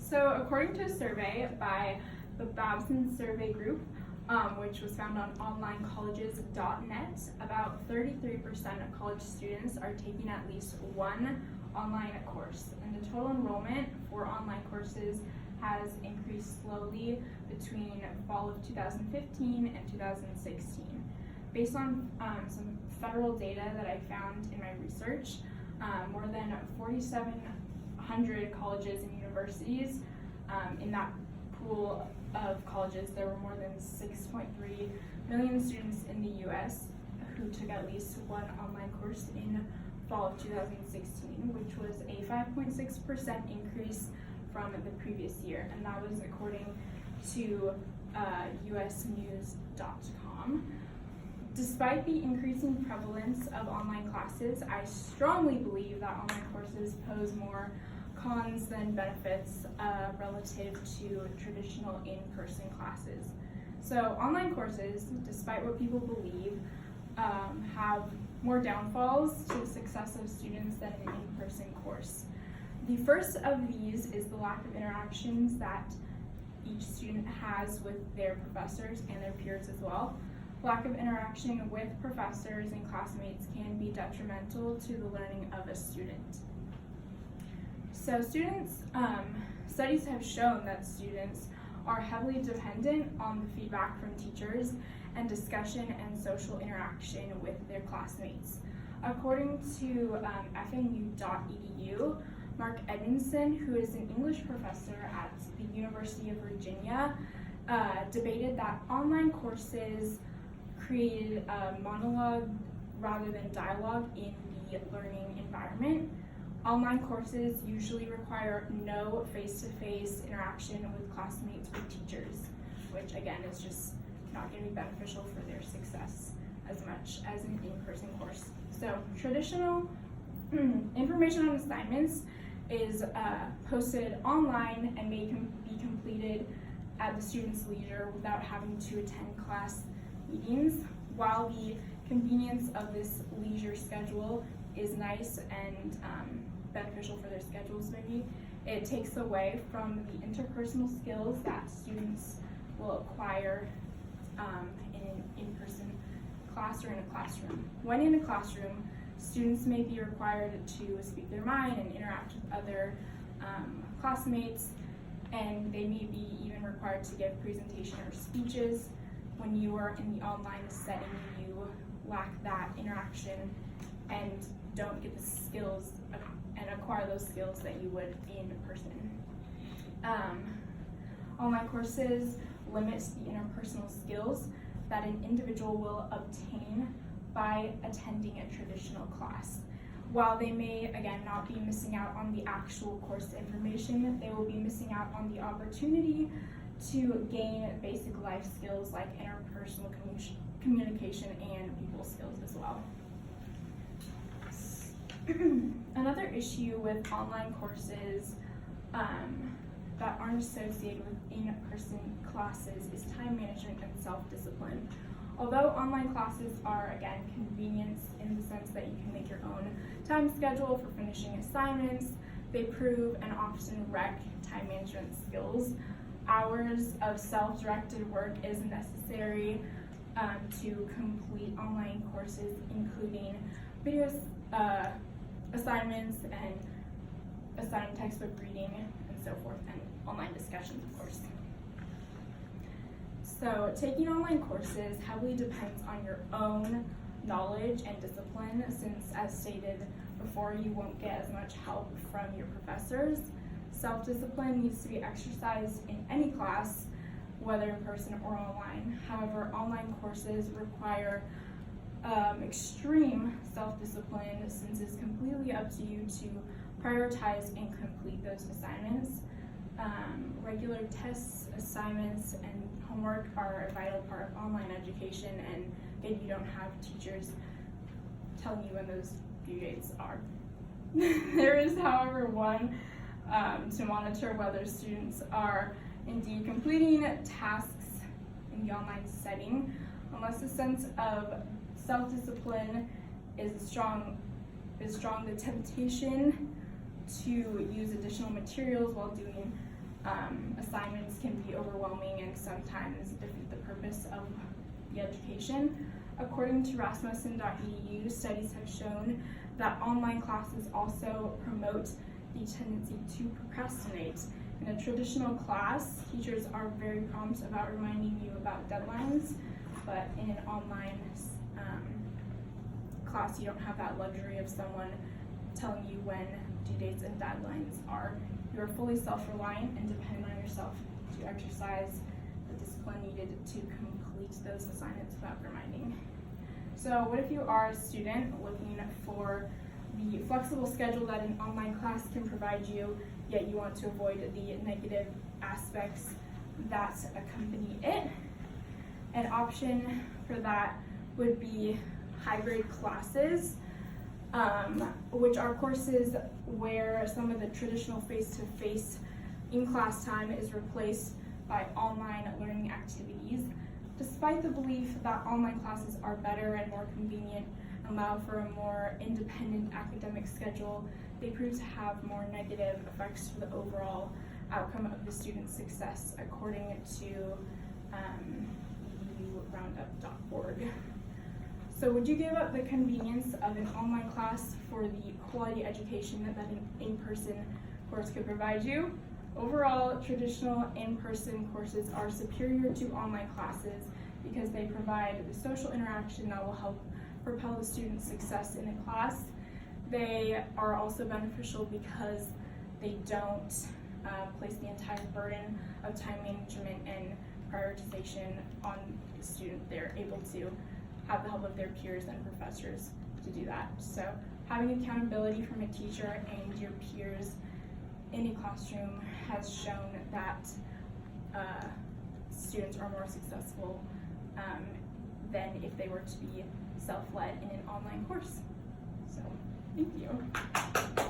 So according to a survey by the Babson Survey Group, which was found on onlinecolleges.net, about 33% of college students are taking at least one online course, and the total enrollment for online courses has increased slowly between fall of 2015 and 2016. Based on some federal data that I found in my research, more than 4,700 colleges and universities. In that pool of colleges, there were more than 6.3 million students in the U.S. who took at least one online course in fall of 2016, which was a 5.6% increase from the previous year, and that was according to usnews.com. Despite the increasing prevalence of online classes, I strongly believe that online courses pose more cons than benefits relative to traditional in-person classes. So online courses, despite what people believe, have more downfalls to the success of students than an in-person course. The first of these is the lack of interactions that each student has with their professors and their peers as well. Lack of interaction with professors and classmates can be detrimental to the learning of a student. So studies have shown that students are heavily dependent on the feedback from teachers and discussion and social interaction with their classmates. According to fnu.edu, Mark Edmondson, who is an English professor at the University of Virginia, debated that online courses created a monologue rather than dialogue in the learning environment. Online courses usually require no face-to-face interaction with classmates or teachers, which again is just not going to be beneficial for their success as much as an in-person course. So traditional information on assignments is posted online and may be completed at the student's leisure without having to attend class meetings. While the convenience of this leisure schedule is nice and beneficial for their schedules, maybe it takes away from the interpersonal skills that students will acquire in an in-person class or in a classroom. When in a classroom, students may be required to speak their mind and interact with other classmates, and they may be even required to give presentation or speeches. When you are in the online setting, you lack that interaction and don't get the skills and acquire those skills that you would in person. Online courses limit the interpersonal skills that an individual will obtain by attending a traditional class. While they may, again, not be missing out on the actual course information, they will be missing out on the opportunity to gain basic life skills like interpersonal communication and people skills as well. Another issue with online courses that aren't associated with in-person classes is time management and self-discipline. Although online classes are, again, convenience in the sense that you can make your own time schedule for finishing assignments, they prove and often wreck time management skills. Hours of self-directed work is necessary to complete online courses, including video assignments and assigned textbook reading and so forth, and online discussions, of course. So taking online courses heavily depends on your own knowledge and discipline, since as stated before, you won't get as much help from your professors. Self-discipline needs to be exercised in any class, whether in person or online. However, online courses require extreme self-discipline, since it's completely up to you to prioritize and complete those assignments. Regular tests, assignments, and homework are a vital part of online education, and again, you don't have teachers telling you when those due dates are. There is, however, one to monitor whether students are indeed completing tasks in the online setting. Unless a sense of self-discipline is strong, the temptation to use additional materials while doing Assignments can be overwhelming and sometimes defeat the purpose of the education. According to Rasmussen.edu, studies have shown that online classes also promote the tendency to procrastinate. In a traditional class, teachers are very prompt about reminding you about deadlines, but in an online class, you don't have that luxury of someone telling you when due dates and deadlines are. You are fully self-reliant and depend on yourself to exercise the discipline needed to complete those assignments without reminding. So what if you are a student looking for the flexible schedule that an online class can provide you, yet you want to avoid the negative aspects that accompany it? An option for that would be hybrid classes, which are courses where some of the traditional face-to-face in-class time is replaced by online learning activities. Despite the belief that online classes are better and more convenient and allow for a more independent academic schedule, they prove to have more negative effects for the overall outcome of the student's success, according to EURoundup.org. So would you give up the convenience of an online class for the quality education that an in-person course could provide you? Overall, traditional in-person courses are superior to online classes because they provide the social interaction that will help propel the student's success in the class. They are also beneficial because they don't place the entire burden of time management and prioritization on the student. They're able to have the help of their peers and professors to do that. So having accountability from a teacher and your peers in a classroom has shown that students are more successful than if they were to be self-led in an online course. So, thank you.